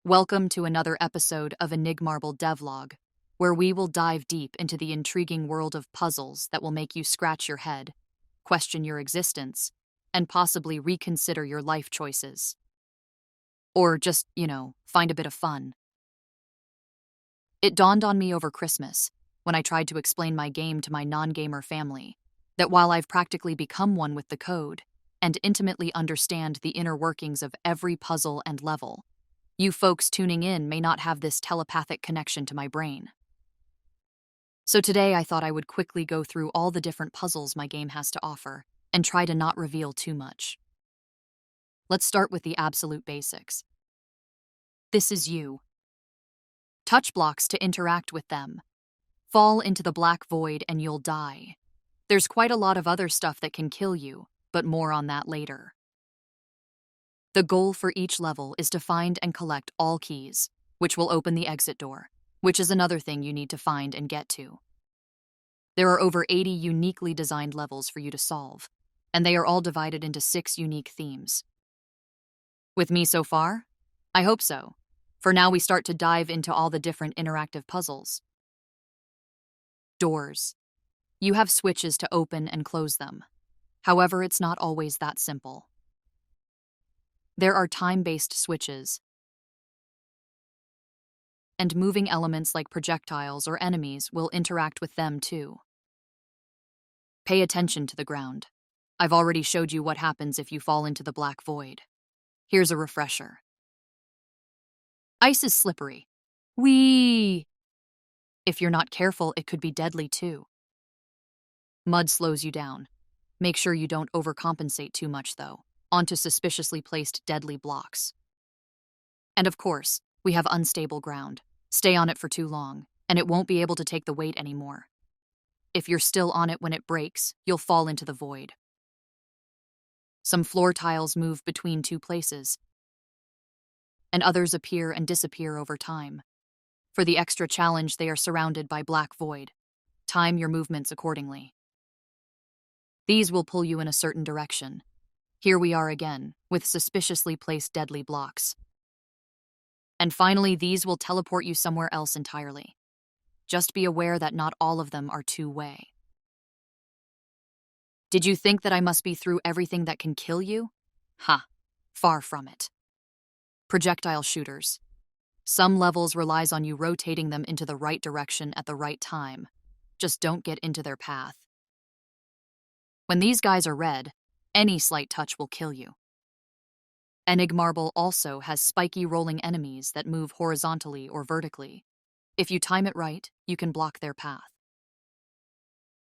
Welcome to another episode of Enigmarble devlog, where we will dive deep into the intriguing world of puzzles that will make you scratch your head, question your existence, and possibly reconsider your life choices. Or just, find a bit of fun. It dawned on me over Christmas, when I tried to explain my game to my non-gamer family, that while I've practically become one with the code and intimately understand the inner workings of every puzzle and level, you folks tuning in may not have this telepathic connection to my brain. So today I thought I would quickly go through all the different puzzles my game has to offer and try to not reveal too much. Let's start with the absolute basics. This is you. Touch blocks to interact with them. Fall into the black void and you'll die. There's quite a lot of other stuff that can kill you, but more on that later. The goal for each level is to find and collect all keys, which will open the exit door, which is another thing you need to find and get to. There are over 80 uniquely designed levels for you to solve, and they are all divided into 6 unique themes. With me so far? I hope so. For now we start to dive into all the different interactive puzzles. Doors. You have switches to open and close them. However, it's not always that simple. There are time-based switches, and moving elements like projectiles or enemies will interact with them too. Pay attention to the ground. I've already showed you what happens if you fall into the black void. Here's a refresher. Ice is slippery. Whee! If you're not careful, it could be deadly too. Mud slows you down. Make sure you don't overcompensate too much though, onto suspiciously placed deadly blocks. And of course, we have unstable ground. Stay on it for too long, and it won't be able to take the weight anymore. If you're still on it when it breaks, you'll fall into the void. Some floor tiles move between 2 places, and others appear and disappear over time. For the extra challenge, they are surrounded by black void. Time your movements accordingly. These will pull you in a certain direction. Here we are again, with suspiciously placed deadly blocks. And finally, these will teleport you somewhere else entirely. Just be aware that not all of them are two-way. Did you think that I must be through everything that can kill you? Ha! Far from it. Projectile shooters. Some levels relies on you rotating them into the right direction at the right time. Just don't get into their path. When these guys are red, any slight touch will kill you. Enigmarble also has spiky rolling enemies that move horizontally or vertically. If you time it right, you can block their path.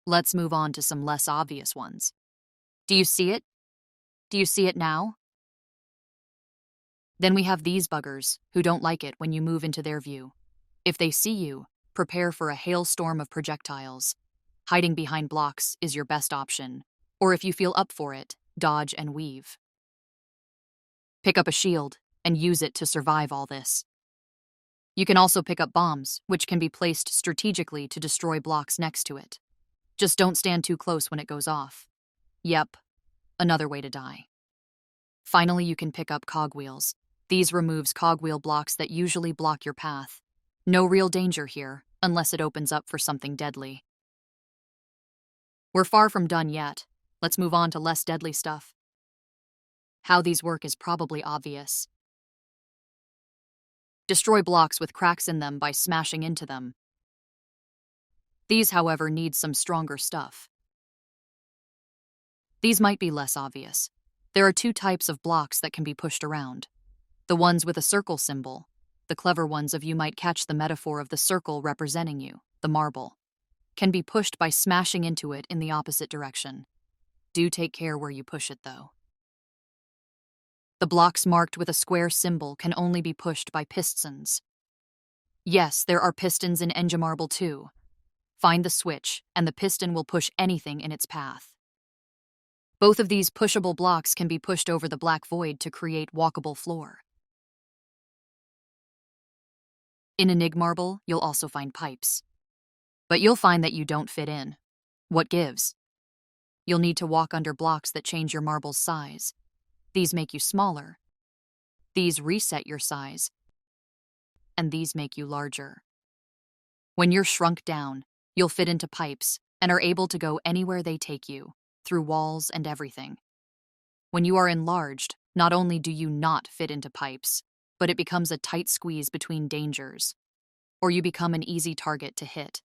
Let's move on to some less obvious ones. Do you see it? Do you see it now? Then we have these buggers, who don't like it when you move into their view. If they see you, prepare for a hailstorm of projectiles. Hiding behind blocks is your best option, or if you feel up for it, dodge and weave. Pick up a shield and use it to survive all this. You can also pick up bombs, which can be placed strategically to destroy blocks next to it. Just don't stand too close when it goes off. Yep, another way to die. Finally, you can pick up cogwheels. These removes cogwheel blocks that usually block your path. No real danger here, unless it opens up for something deadly. We're far from done yet. Let's move on to less deadly stuff. How these work is probably obvious. Destroy blocks with cracks in them by smashing into them. These, however, need some stronger stuff. These might be less obvious. There are 2 types of blocks that can be pushed around. The ones with a circle symbol. The clever ones of you might catch the metaphor of the circle representing you, the marble. Can be pushed by smashing into it in the opposite direction. Do take care where you push it, though. The blocks marked with a square symbol can only be pushed by pistons. Yes, there are pistons in Enigmarble too. Find the switch, and the piston will push anything in its path. Both of these pushable blocks can be pushed over the black void to create walkable floor. In Enigmarble, you'll also find pipes. But you'll find that you don't fit in. What gives? You'll need to walk under blocks that change your marble's size. These make you smaller. These reset your size. and these make you larger. When you're shrunk down, you'll fit into pipes and are able to go anywhere they take you, through walls and everything. When you are enlarged, not only do you not fit into pipes, but it becomes a tight squeeze between dangers, or you become an easy target to hit.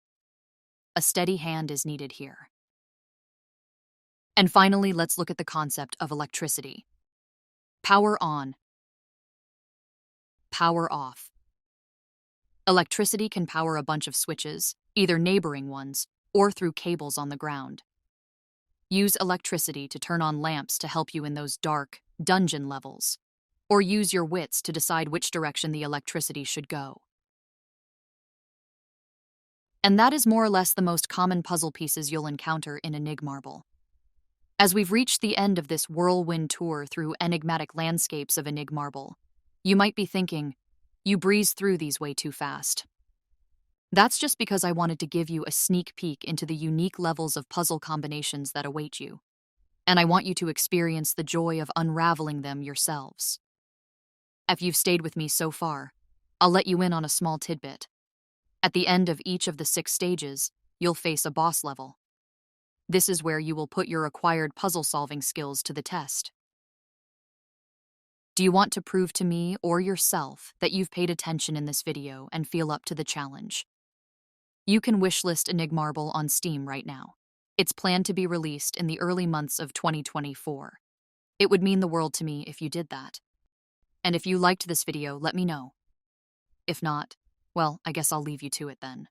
A steady hand is needed here. And finally, let's look at the concept of electricity. Power on, power off. Electricity can power a bunch of switches, either neighboring ones, or through cables on the ground. Use electricity to turn on lamps to help you in those dark, dungeon levels, or use your wits to decide which direction the electricity should go. And that is more or less the most common puzzle pieces you'll encounter in Enigmarble. As we've reached the end of this whirlwind tour through enigmatic landscapes of Enigmarble, you might be thinking, you breezed through these way too fast. That's just because I wanted to give you a sneak peek into the unique levels of puzzle combinations that await you, and I want you to experience the joy of unraveling them yourselves. If you've stayed with me so far, I'll let you in on a small tidbit. At the end of each of the 6 stages, you'll face a boss level. This is where you will put your acquired puzzle-solving skills to the test. Do you want to prove to me or yourself that you've paid attention in this video and feel up to the challenge? You can wishlist Enigmarble on Steam right now. It's planned to be released in the early months of 2024. It would mean the world to me if you did that. And if you liked this video, let me know. If not, well, I guess I'll leave you to it then.